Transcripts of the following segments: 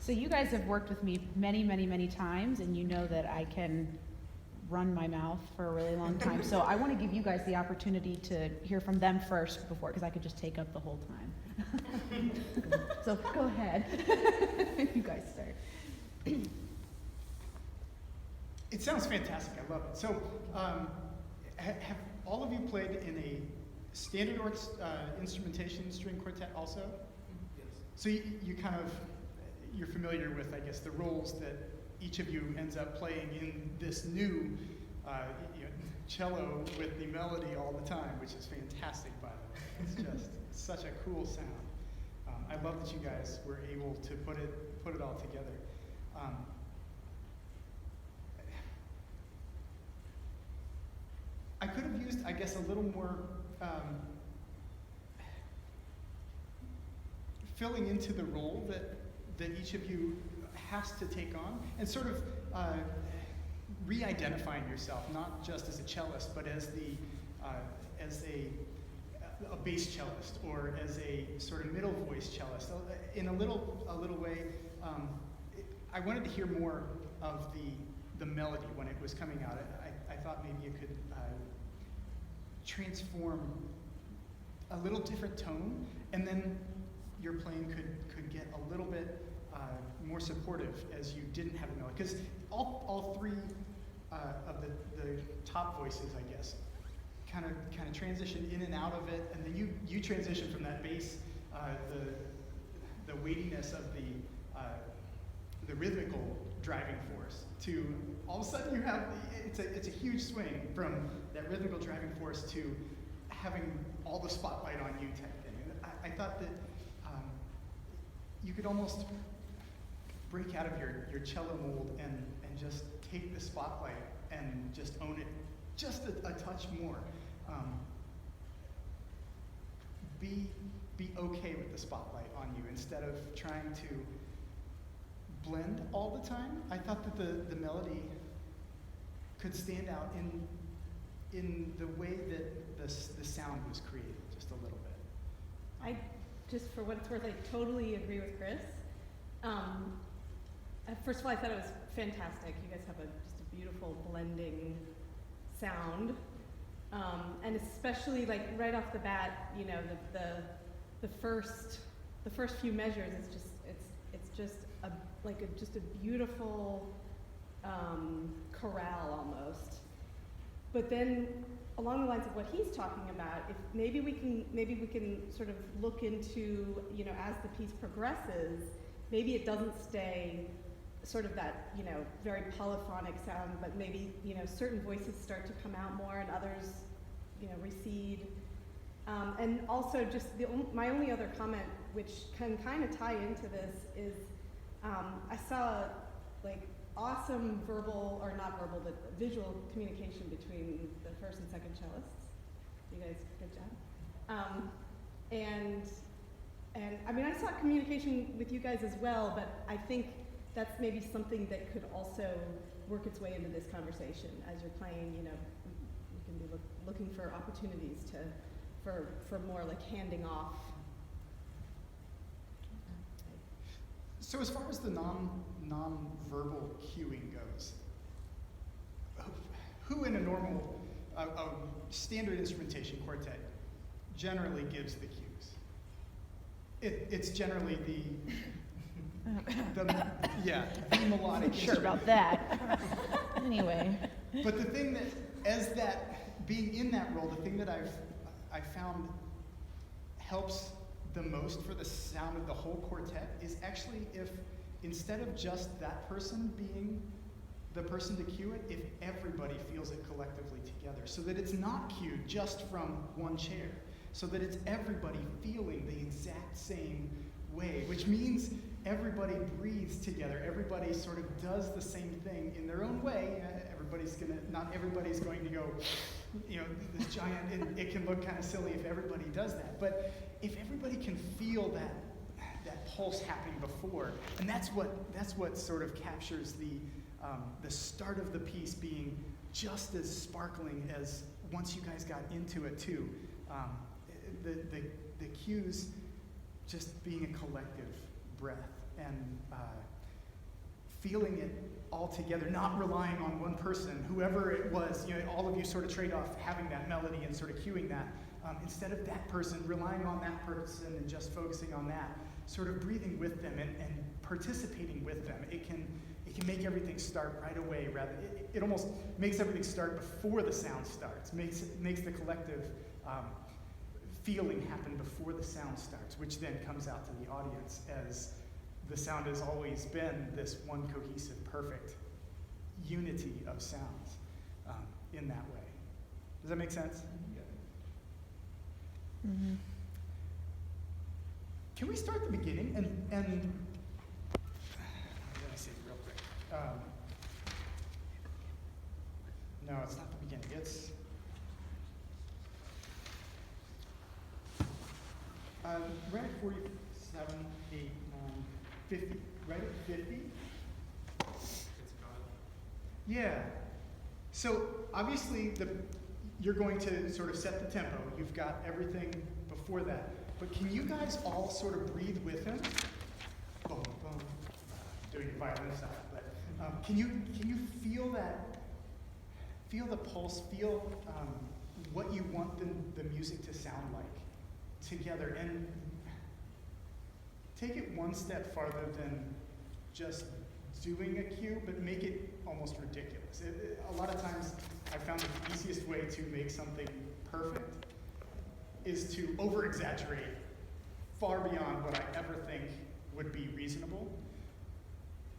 So you guys have worked with me many, many, many times, and you know that I can run my mouth for a really long time. So I want to give you guys the opportunity to hear from them first before, because I could just take up the whole time. So go ahead. You guys start. It sounds fantastic. I love it. So have all of you played in a standard instrumentation string quartet also? Yes. So you kind of, you're familiar with, I guess, the roles that each of you ends up playing in this new cello with the melody all the time, which is fantastic, by the way. It's just such a cool sound. I love that you guys were able to put it all together. I could have used, I guess, a little more filling into the role that each of you has to take on, and sort of re-identifying yourself, not just as a cellist, but as a bass cellist, or as a sort of middle voice cellist. In a little way, I wanted to hear more of the melody when it was coming out. I thought maybe you could transform a little different tone, and then your playing could get a little bit more supportive as you didn't have a melody. Because all three of the top voices, I guess, kind of transition in and out of it, and then you transition from that bass, the weightiness of the rhythmical driving force, to all of a sudden you have it's a huge swing from that rhythmical driving force to having all the spotlight on you type thing. And I thought that you could almost break out of your cello mold and just take the spotlight and just own it just a touch more. Be okay with the spotlight on you instead of trying to blend all the time. I thought that the melody could stand out in the way that the sound was created, just a little bit. I, just for what it's worth, I totally agree with Chris. First of all, I thought it was fantastic. You guys have just a beautiful blending sound. And especially like right off the bat, you know, the first few measures, it's just a beautiful chorale almost. But then along the lines of what he's talking about, if maybe we can sort of look into, you know, as the piece progresses, maybe it doesn't stay sort of that, you know, very polyphonic sound, but maybe, you know, certain voices start to come out more and others, you know, recede. And also just my only other comment, which can kind of tie into this, is I saw like awesome verbal, or not verbal, but visual communication between the first and second cellists. You guys, good job. And I mean, I saw communication with you guys as well, but I think that's maybe something that could also work its way into this conversation as you're playing. You know, you can be looking for opportunities for more like handing off. So as far as the non-verbal cueing goes, who in a normal, a standard instrumentation quartet generally gives the cues? It's generally the melodic. Sure about that. Anyway. But the thing that, being in that role, the thing that I found helps the most for the sound of the whole quartet is actually if, instead of just that person being the person to cue it, if everybody feels it collectively together, so that it's not cued just from one chair, so that it's everybody feeling the exact same way, which means everybody breathes together, everybody sort of does the same thing in their own way. Not everybody's going to go, you know, this giant, and it can look kind of silly if everybody does that, but if everybody can feel that pulse happening before, and that's what sort of captures the start of the piece being just as sparkling as once you guys got into it too. The cues just being a collective breath and feeling it all together, not relying on one person, whoever it was. All of you sort of trade off having that melody and sort of cueing that. Instead of that person, relying on that person and just focusing on that, sort of breathing with them and participating with them. It can make everything start right away. It almost makes everything start before the sound starts. Makes the collective feeling happen before the sound starts, which then comes out to the audience as the sound has always been this one cohesive, perfect unity of sounds in that way. Does that make sense? Mm-hmm. Can we start at the beginning? And let me see it real quick. No, it's not the beginning. It's right at 47, 8, 9, 50. Right at 50. It's God. Yeah. So obviously you're going to sort of set the tempo. You've got everything before that. But can you guys all sort of breathe with him? Boom, boom. Doing your violin stuff. But can you feel that? Feel the pulse. Feel what you want the music to sound like together, and take it one step farther than just doing a cue, but make it almost ridiculous. A lot of times, I found the easiest way to make something perfect is to over-exaggerate far beyond what I ever think would be reasonable.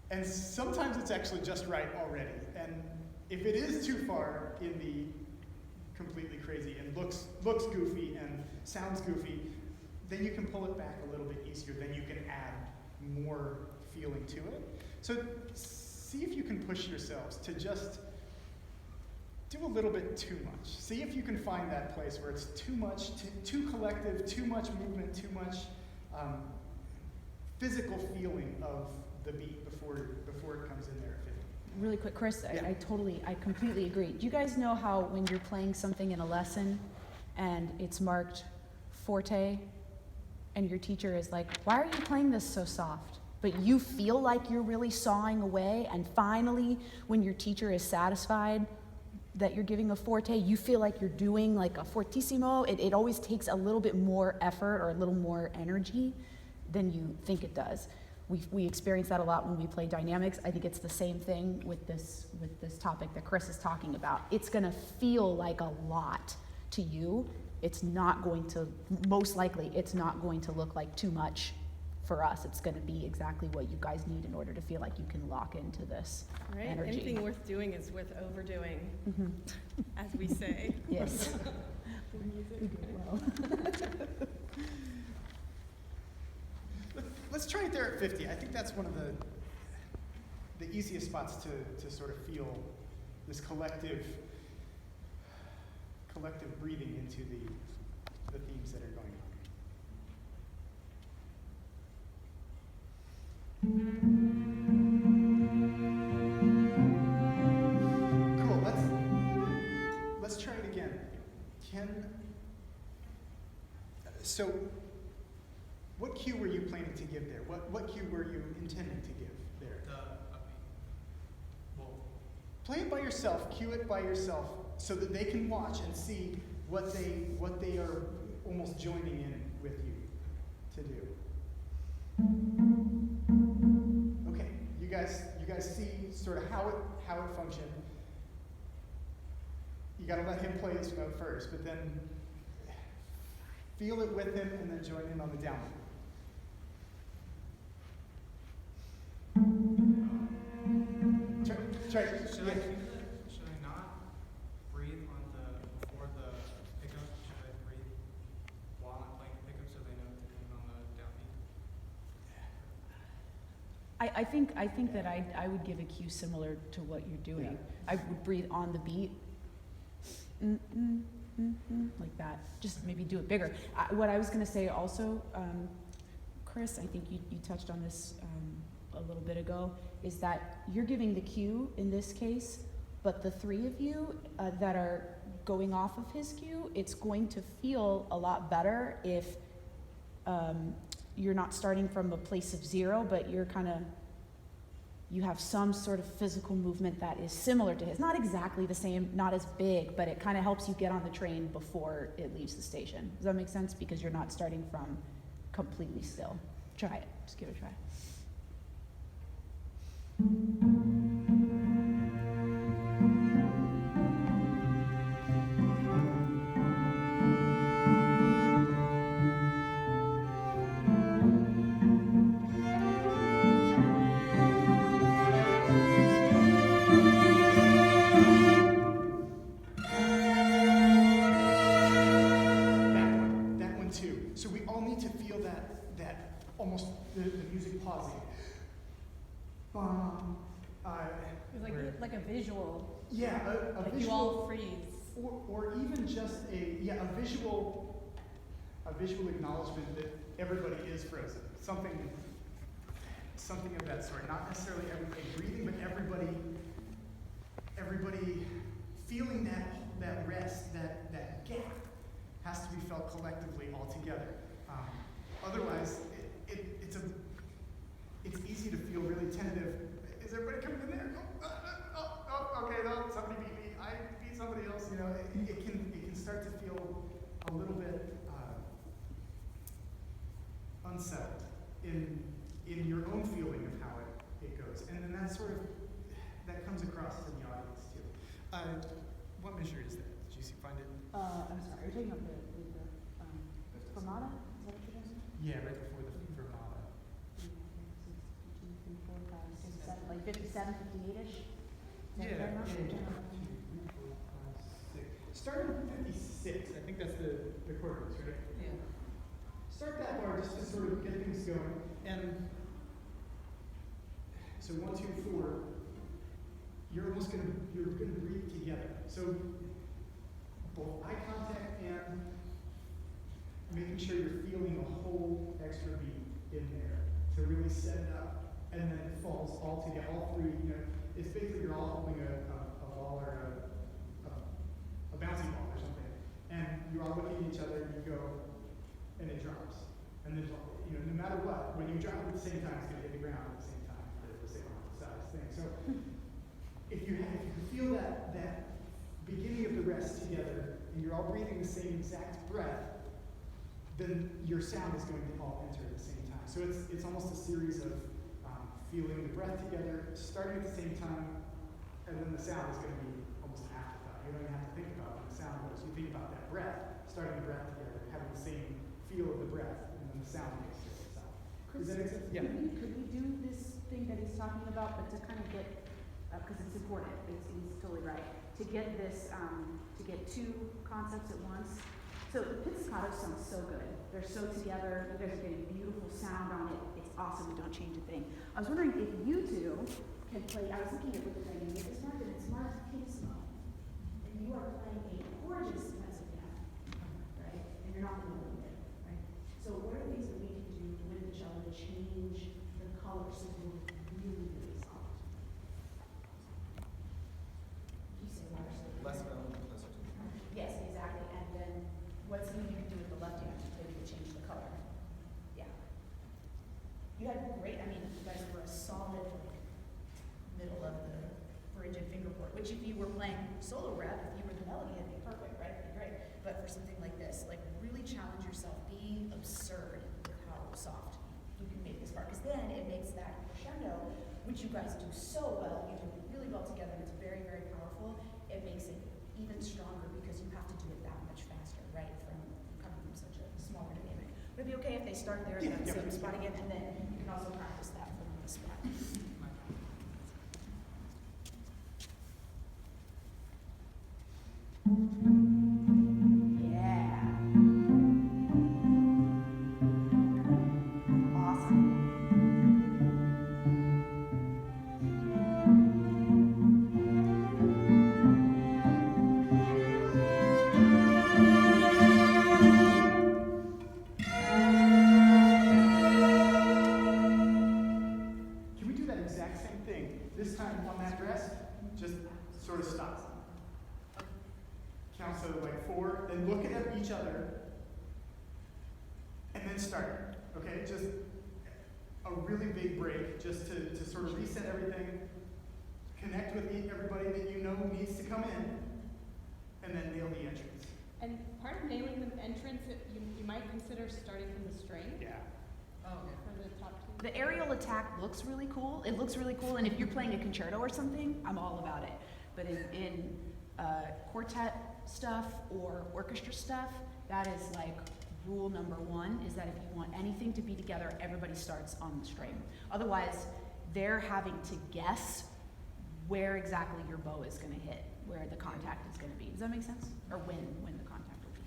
And sometimes it's actually just right already. And if it is too far in the completely crazy and looks goofy and sounds goofy, then you can pull it back a little bit easier. Then you can add more feeling to it. So see if you can push yourselves to just do a little bit too much. See if you can find that place where it's too much, too collective, too much movement, too much physical feeling of the beat before it comes in there at 50. Really quick, Chris, Yeah. I completely agree. Do you guys know how when you're playing something in a lesson and it's marked forte and your teacher is like, why are you playing this so soft? But you feel like you're really sawing away, and finally, when your teacher is satisfied that you're giving a forte, you feel like you're doing like a fortissimo. It always takes a little bit more effort or a little more energy than you think it does. We experience that a lot when we play dynamics. I think it's the same thing with this topic that Chris is talking about. It's gonna feel like a lot to you. It's not going to, most likely, it's not going to look like too much for us. It's gonna be exactly what you guys need in order to feel like you can lock into this Right? energy. Anything worth doing is worth overdoing, Mhm. as we say. Yes. In music. We do it well. Let's try it there at 50. I think that's one of the easiest spots to sort of feel this collective breathing into the themes that are going on. Cool. Let's try it again. So what cue were you planning to give there? What cue were you intending to give there? The upbeat. Well, Play it by yourself, cue it by yourself, so that they can watch and see what they are almost joining in with you to do. Okay, you guys see sort of how it functioned. You got to let him play his note first, but then feel it with him and then join in on the down beat. Try. should I not breathe on before the pickup? Should I breathe while I'm playing the pickup so they know to come on the downbeat? I think that I would give a cue similar to what you're doing. Yeah. I would breathe on the beat, like that. Just maybe do it bigger. What I was going to say also, Chris, I think you touched on this a little bit ago, is that you're giving the cue in this case, but the three of you that are going off of his cue, it's going to feel a lot better if you're not starting from a place of zero, but you're kind of, you have some sort of physical movement that is similar to his. Not exactly the same, not as big, but it kind of helps you get on the train before it leaves the station. Does that make sense? Because you're not starting from completely still. Try it. Just give it a try. That one too. So we all need to feel that almost the music pausing. Bum. It's like a visual, Yeah, a like visual. you all freeze. Or even just a visual acknowledgement that everybody is frozen. Something of that sort. Not necessarily everybody breathing, but everybody feeling that rest, that gap has to be felt collectively all together. Otherwise, it's easy to feel really tentative. Is everybody coming in there? Okay, no, somebody beat me. I beat somebody else. You know, it can start to feel a little bit unsettled in your own feeling of how it goes, and then that comes across to the audience too. What measure is that? Did you find it? I'm sorry, are you talking about the fermata? Is that what you're doing? Yeah, right before the fermata. like 57, 58-ish? Yeah. Start at 56. I think that's the chorus, right? Yeah. Start that bar just to sort of get things going. And so 1, 2, 4. You're gonna breathe together. So both eye contact and making sure you're feeling a whole extra beat in there to really set it up, and then it falls all together. All three, you know, it's basically you're all holding a ball or a bouncy ball or something, and you all look at each other and you go, and it drops. And then, you know, no matter what, when you drop it at the same time, it's gonna hit the ground at the same time for the same size thing. So if you feel that beginning of the rest together, and you're all breathing the same exact breath, then your sound is going to all enter at the same time. So it's almost a series of feeling the breath together, starting at the same time, and then the sound is going to be almost an afterthought. You don't even have to think about when the sound goes. You think about that breath, starting the breath together, having the same feel of the breath, and then the sound makes it itself. Does that make sense? Yeah. Could we do this thing that he's talking about, but to kind of get, because it's important, he's totally right, to get this, to get two concepts at once. So the pizzicato sounds so good. They're so together. You guys are getting beautiful sound on it. It's awesome. We don't change a thing. I was wondering if you two can play. I was looking at what you're playing. It's marked and it's marked pianissimo, and you are playing a gorgeous mezzo piano, right? And you're not in the middle of it, right? So what are things that we can do with the cello to change the color so we're really, really soft? You say louder, so Less mellow, closer to the yes, exactly. And then what's something you can do with the left hand to maybe change the color? Yeah. You had great, I mean, you guys were a solid like, middle of the bridge and fingerboard, which if you were playing solo rep, if you were the melody, it'd be perfect, right? It'd be great. But for something like this, like really challenge yourself, be absurd with how soft you can make this part. Because then it makes that crescendo, which you guys do so well, you do it really well together, and it's very, very powerful. It makes it even stronger because you have to do it that much faster, right? From coming from such a smaller dynamic. Would it be okay if they start there in that same spot again, and then you can also practice that from the spot? Yeah. Awesome. Can we do that exact same thing? This time on that rest, just sort of stop. Count so like 4, then look at each other, and then start. Okay, just a really big break, just to sort of reset everything, connect with everybody that you know needs to come in, and then nail the entrance. And part of nailing the entrance, you might consider starting from the string. Yeah. For the top two. The aerial attack looks really cool. It looks really cool, and if you're playing a concerto or something, I'm all about it. But in quartet stuff or orchestra stuff, that is like rule number one, is that if you want anything to be together, everybody starts on the string. Otherwise, they're having to guess where exactly your bow is going to hit, where the contact is going to be. Does that make sense? Or when the contact will be.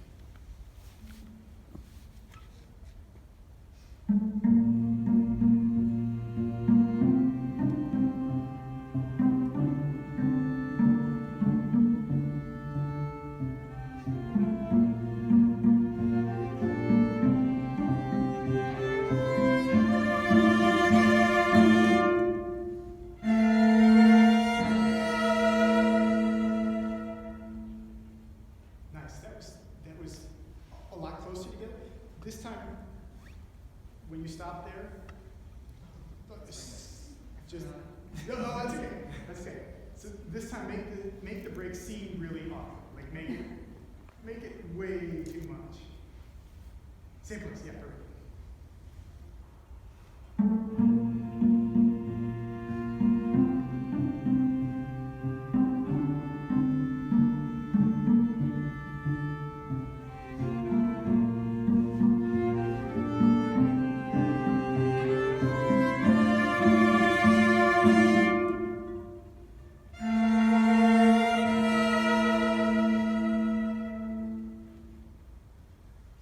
Nice. That was a lot closer together. This time, when you stop there, just no, that's okay. That's okay. So this time, make the break seem really awkward. Like make it way too much. Same place, yeah, perfect.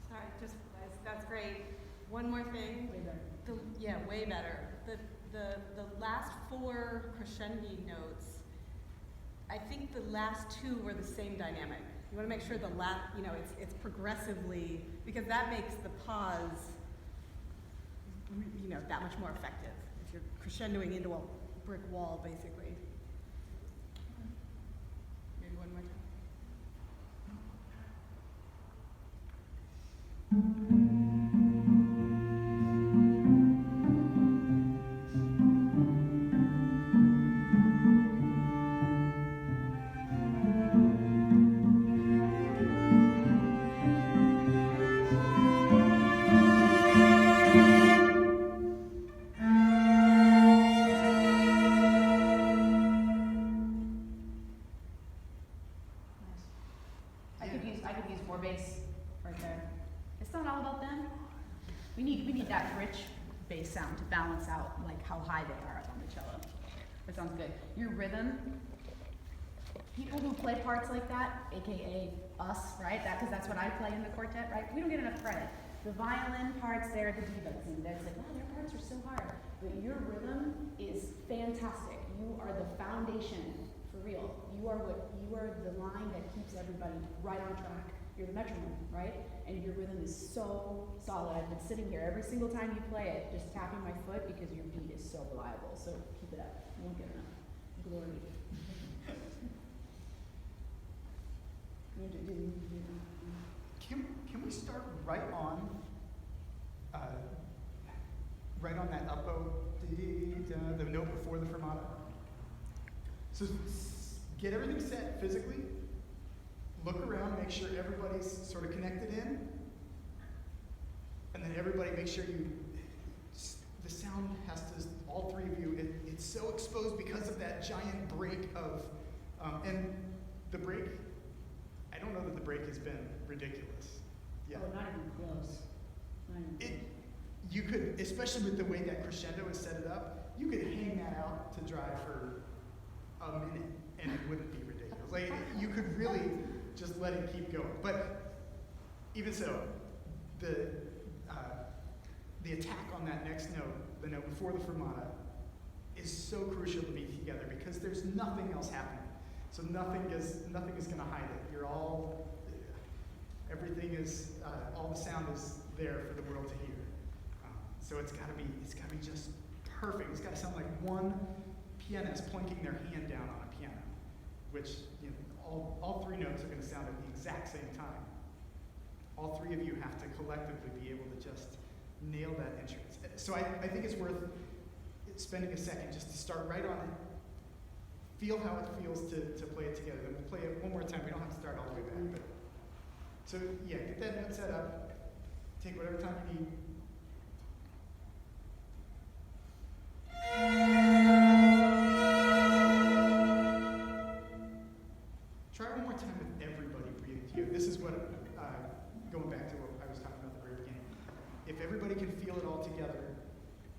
Sorry, that's great. One more thing. Way better. Yeah, way better. The last four crescendi notes, I think the last two were the same dynamic. You want to make sure the last, it's progressively, because that makes the pause, that much more effective. If you're crescendoing into a brick wall, basically. Maybe one more time. I could use more bass right there. It's not all about them. We need that rich bass sound to balance out like how high they are up on the cello. That sounds good. Your rhythm, people who play parts like that, aka us, right? Because that's what I play in the quartet, right? We don't get enough credit. The violin parts, they're the divas, and it's like, oh, their parts are so hard. But your rhythm is fantastic. You are the foundation, for real. You are the line that keeps everybody right on track. You're the metronome, right? And your rhythm is so solid. I've been sitting here every single time you play it, just tapping my foot because your beat is so reliable. So keep it up. You won't get enough. Glory. Can we start right on that up bow, the note before the fermata? So get everything set physically, look around, make sure everybody's sort of connected in, and then everybody make sure the sound has to, all three of you, it's so exposed because of that giant break of, and the break, I don't know that the break has been ridiculous. Yeah. Oh, not even close. Not even close. You could, especially with the way that crescendo is set it up, you could hang that out to dry for a minute and it wouldn't be ridiculous. Like, you could really just let it keep going. But even so, the attack on that next note, the note before the fermata, is so crucial to be together because there's nothing else happening. So nothing is going to hide it. Everything is, all the sound is there for the world to hear. So it's got to be just perfect. It's got to sound like one pianist plunking their hand down on a piano, which all three notes are going to sound at the exact same time. All three of you have to collectively be able to just nail that entrance. So I think it's worth spending a second just to start right on it. Feel how it feels to play it together. Then we'll play it one more time. We don't have to start all the way back. But so yeah, get that note set up. Take whatever time you need. Try one more time with everybody breathing together. This is what, going back to what I was talking about at the very beginning. If everybody can feel it all together,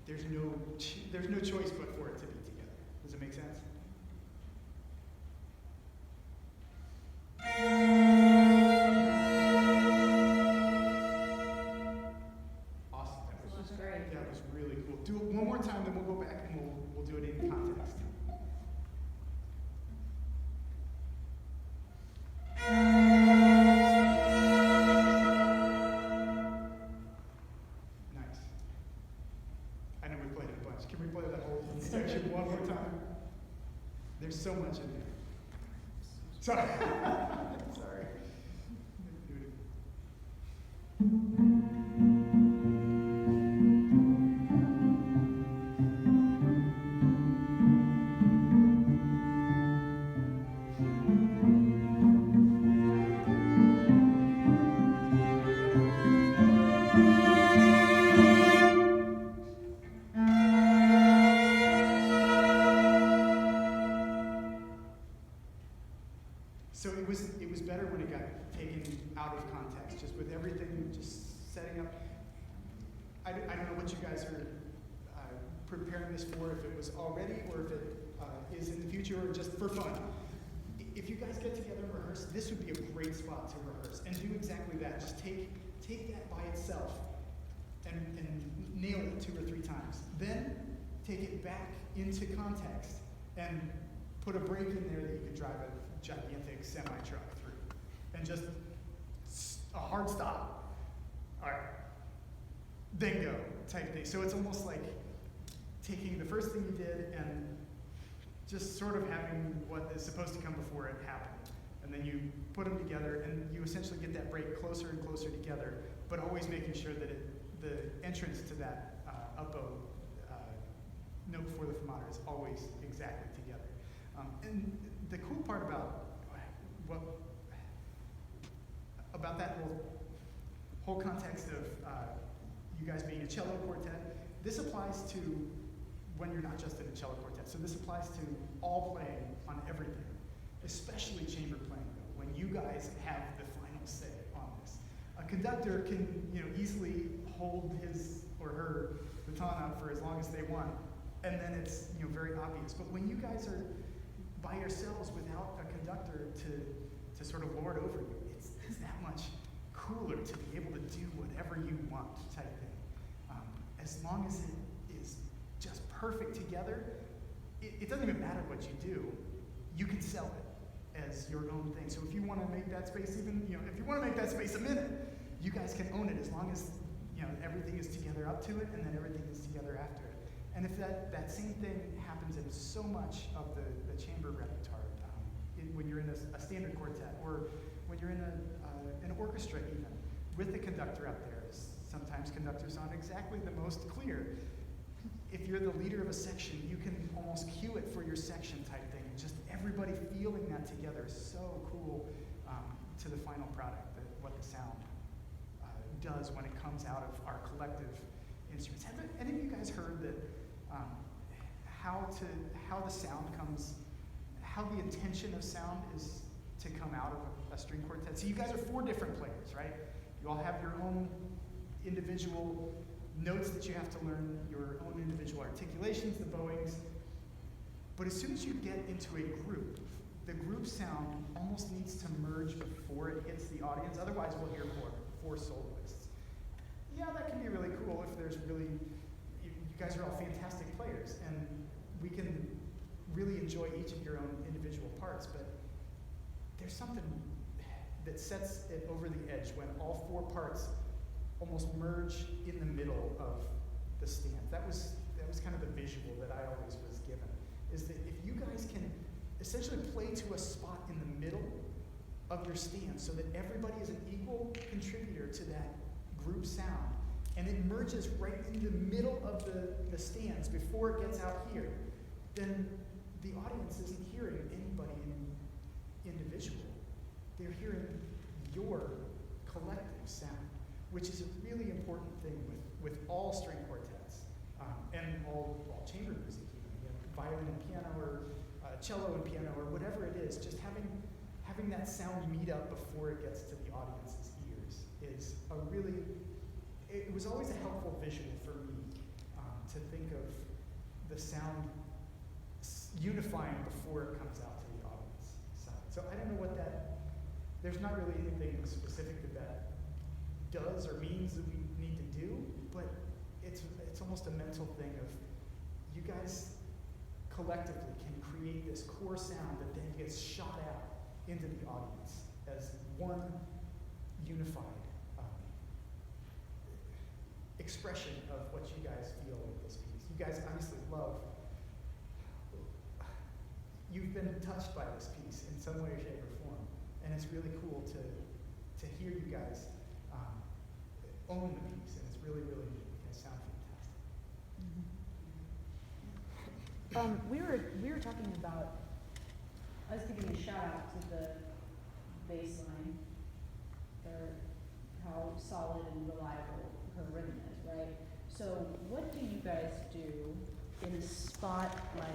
there's no choice but for it to be together. Does it make sense? Awesome. That was great. That was really cool. Do it one more time, then we'll go back and we'll do it in context. Nice. I know we played it a bunch. Can we play that whole section one more time? There's so much in there. Sorry. Sorry. Do it. So it was better when it got taken out of context, just with everything just setting up. I don't know what you guys are preparing this for, if it was already or if it is in the future or just for fun. If you guys get together and rehearse, this would be a great spot to rehearse and do exactly that. Just take that by itself and nail it 2 or 3 times. Then take it back into context and put a break in there that you could drive a gigantic semi-truck through. And just a hard stop. All right. Then go type thing. So it's almost like taking the first thing you did and just sort of having what is supposed to come before it happen. And then you put them together and you essentially get that break closer and closer together, but always making sure that the entrance to that up-bow note before the fermata is always exactly together. And the cool part about that whole context of you guys being a cello quartet, this applies to when you're not just in a cello quartet. So this applies to all playing on everything, especially chamber playing, though, when you guys have the final say on this. A conductor can easily hold his or her baton up for as long as they want, and then it's very obvious. But when you guys are by yourselves without a conductor to sort of lord over you, it's that much cooler to be able to do whatever you want type thing. As long as it is just perfect together, it doesn't even matter what you do. You can sell it as your own thing. So if you want to make that space if you want to make that space a minute, you guys can own it as long as everything is together up to it and then everything is together after it. And if that same thing happens in so much of the chamber repertoire, when you're in a standard quartet or when you're in an orchestra even, with the conductor up there, sometimes conductors aren't exactly the most clear. If you're the leader of a section, you can almost cue it for your section type thing. Just everybody feeling that together is so cool to the final product, what the sound does when it comes out of our collective instruments. Have any of you guys heard that how the sound comes, how the intention of sound is to come out of a string quartet? So you guys are 4 different players, right? You all have your own individual notes that you have to learn, your own individual articulations, the bowings. But as soon as you get into a group, the group sound almost needs to merge before it hits the audience. Otherwise, we'll hear 4 soloists. Yeah, that can be really cool if there's really, you guys are all fantastic players, and we can really enjoy each of your own individual parts, but there's something that sets it over the edge when all 4 parts almost merge in the middle of the stand. That was kind of the visual that I always was given, is that if you guys can essentially play to a spot in the middle of your stand so that everybody is an equal contributor to that group sound, and it merges right in the middle of the stands before it gets out here, then the audience isn't hearing anybody individual. They're hearing your collective sound, which is a really important thing with all string quartets, and all chamber music, even, you know, violin and piano, or cello and piano, or whatever it is. Just having that sound meet up before it gets to the audience's ears is it was always a helpful visual for me, to think of the sound unifying before it comes out to the audience side. So I don't know what there's not really anything specific that does or means that we need to do, but it's almost a mental thing of you guys collectively can create this core sound that then gets shot out into the audience as one unified expression of what you guys feel with this piece. You guys obviously you've been touched by this piece in some way, shape, or form, and it's really cool to hear you guys own the piece, and it's really, really, you guys sound fantastic. We were talking about, I was giving a shout out to the bass line for how solid and reliable her rhythm is, right? So what do you guys do in a spot like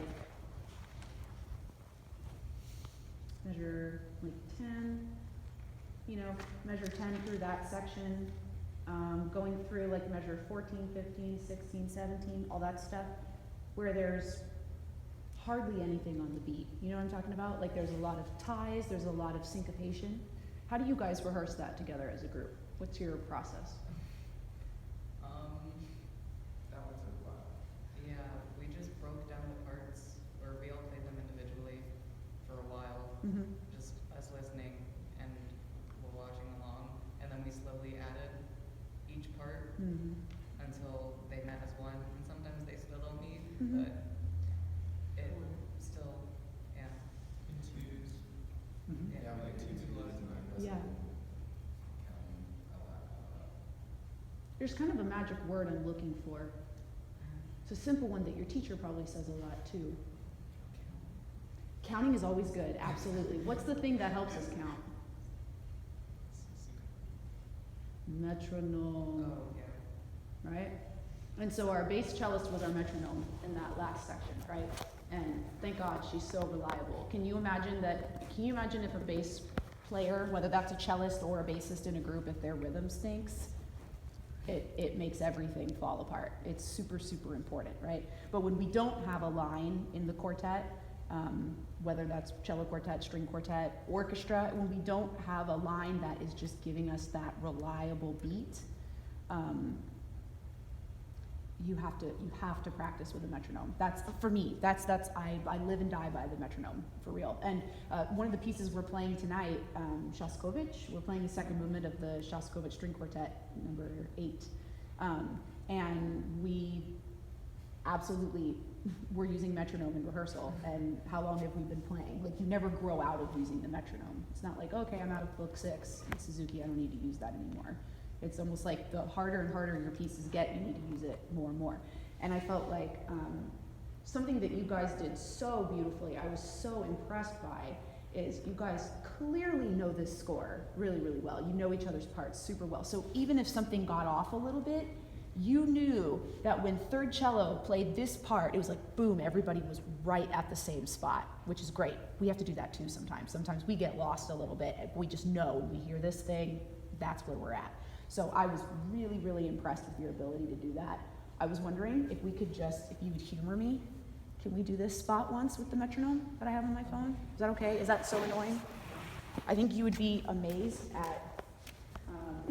measure like 10, measure 10 through that section, going through like measure 14, 15, 16, 17, all that stuff, where there's hardly anything on the beat. You know what I'm talking about? Like there's a lot of ties, there's a lot of syncopation. How do you guys rehearse that together as a group? What's your process? That was a lot. Yeah, we just broke down the parts, or we all played them individually for a while, Mm-hmm. just us listening and we're watching along, and then we slowly added each part Mm-hmm. until they met as one, and sometimes they still don't meet, Mhm. but it still, yeah. In twos. Mhm. Yeah, like twos a lot of times. Yeah. There's kind of a magic word I'm looking for. It's a simple one that your teacher probably says a lot too. Counting is always good, absolutely. What's the thing that helps us count? Metronome, Oh, yeah. right? And so our bass cellist was our metronome in that last section, right? And thank God she's so reliable. Can you imagine if a bass player, whether that's a cellist or a bassist in a group, if their rhythm stinks, it makes everything fall apart. It's super, super important, right? But when we don't have a line in the quartet, whether that's cello quartet, string quartet, orchestra, when we don't have a line that is just giving us that reliable beat, you have to practice with a metronome. That's for me. I live and die by the metronome, for real. And one of the pieces we're playing tonight, Shostakovich. We're playing the second movement of the Shostakovich String Quartet, number 8, and we absolutely were using metronome in rehearsal. And how long have we been playing? Like you never grow out of using the metronome. It's not like, okay, I'm out of book 6 in Suzuki. I don't need to use that anymore. It's almost like the harder and harder your pieces get, you need to use it more and more. And I felt like something that you guys did so beautifully, I was so impressed by, is you guys clearly know this score really, really well. You know each other's parts super well. So even if something got off a little bit, you knew that when third cello played this part, it was like, boom, everybody was right at the same spot, which is great. We have to do that too sometimes. Sometimes we get lost a little bit. We just know when we hear this thing, that's where we're at. So I was really, really impressed with your ability to do that. I was wondering if you would humor me. Can we do this spot once with the metronome that I have on my phone? Is that okay? Is that so annoying? I think you would be amazed at,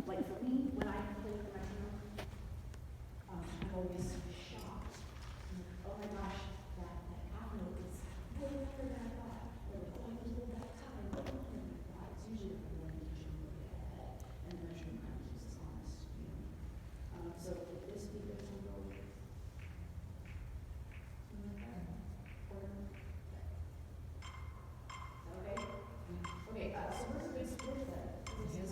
like for me, when I play with the metronome, I'm always shocked. I'm like, oh my gosh, that half note is way better than I thought. Or like, oh, I can hold that time. Oh my God, it's usually the one that you should look at. And the metronome kind of keeps us honest, you know. So if this speaker can go something like that, or okay? Okay, so where's the basic lift then? Is this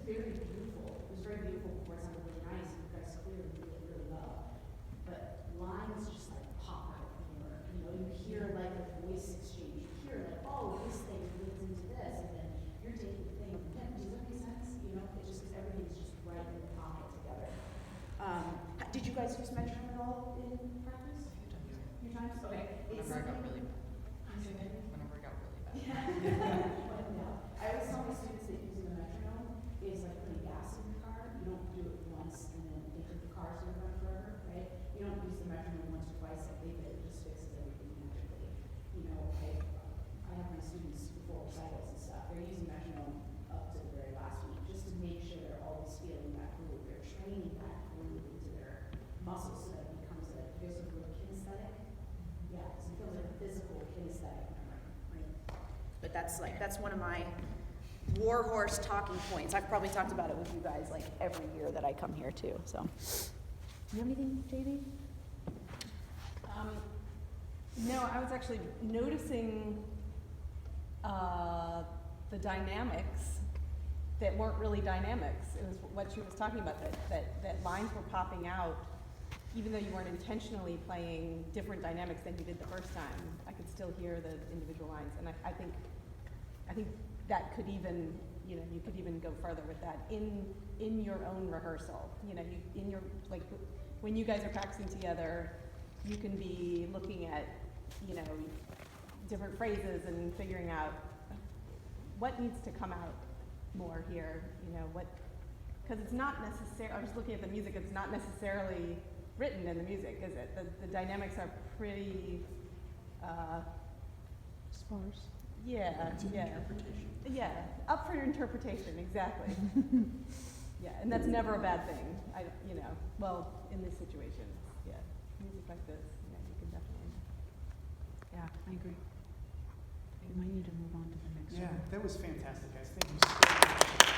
very beautiful. It was very beautiful before it sounded really nice. You guys clearly did it really well. But lines just like pop out more. You know, you hear like a voice exchange. You hear like, oh, this thing leads into this, and then you're taking the thing. Yeah, does that make sense? You know, it just everything's just right in the pocket together. Did you guys use metronome at all in practice? A few A few times. times? Okay. It's Whenever I got something- really bad. I'm sorry? Whenever I got really bad. I always tell my students that using the metronome is like putting gas in your car. You don't do it once and then think that the car's gonna run forever, right? You don't use the metronome once or twice like they did. It just fixes everything magically. You know, I have my students before recitals and stuff. They're using metronome up to the very last week just to make sure they're always feeling that groove. They're training that groove into their muscles so that it becomes a, there's a real kinesthetic. Yeah, so it becomes like a physical kinesthetic memory, right? But that's one of my warhorse talking points. I've probably talked about it with you guys like every year that I come here too. So, you have anything, JV? No, I was actually noticing the dynamics that weren't really dynamics. It was what she was talking about, that lines were popping out, even though you weren't intentionally playing different dynamics than you did the first time. I could still hear the individual lines, and I think that could even, you know, you could even go further with that in your own rehearsal. You know, you in your, like, when you guys are practicing together, you can be looking at, you know, different phrases and figuring out what needs to come out more here, you know, what, because it's not necessary, I was just looking at the music, it's not necessarily written in the music, is it? The dynamics are pretty, Sparse. yeah, yeah. Yeah, up for your interpretation, exactly. Yeah, and that's never a bad thing, you know, well, in this situation, yeah, music like this, yeah, you can definitely. Yeah, I agree. We might need to move on to the next Yeah, one. that was fantastic, guys. Thank you so much.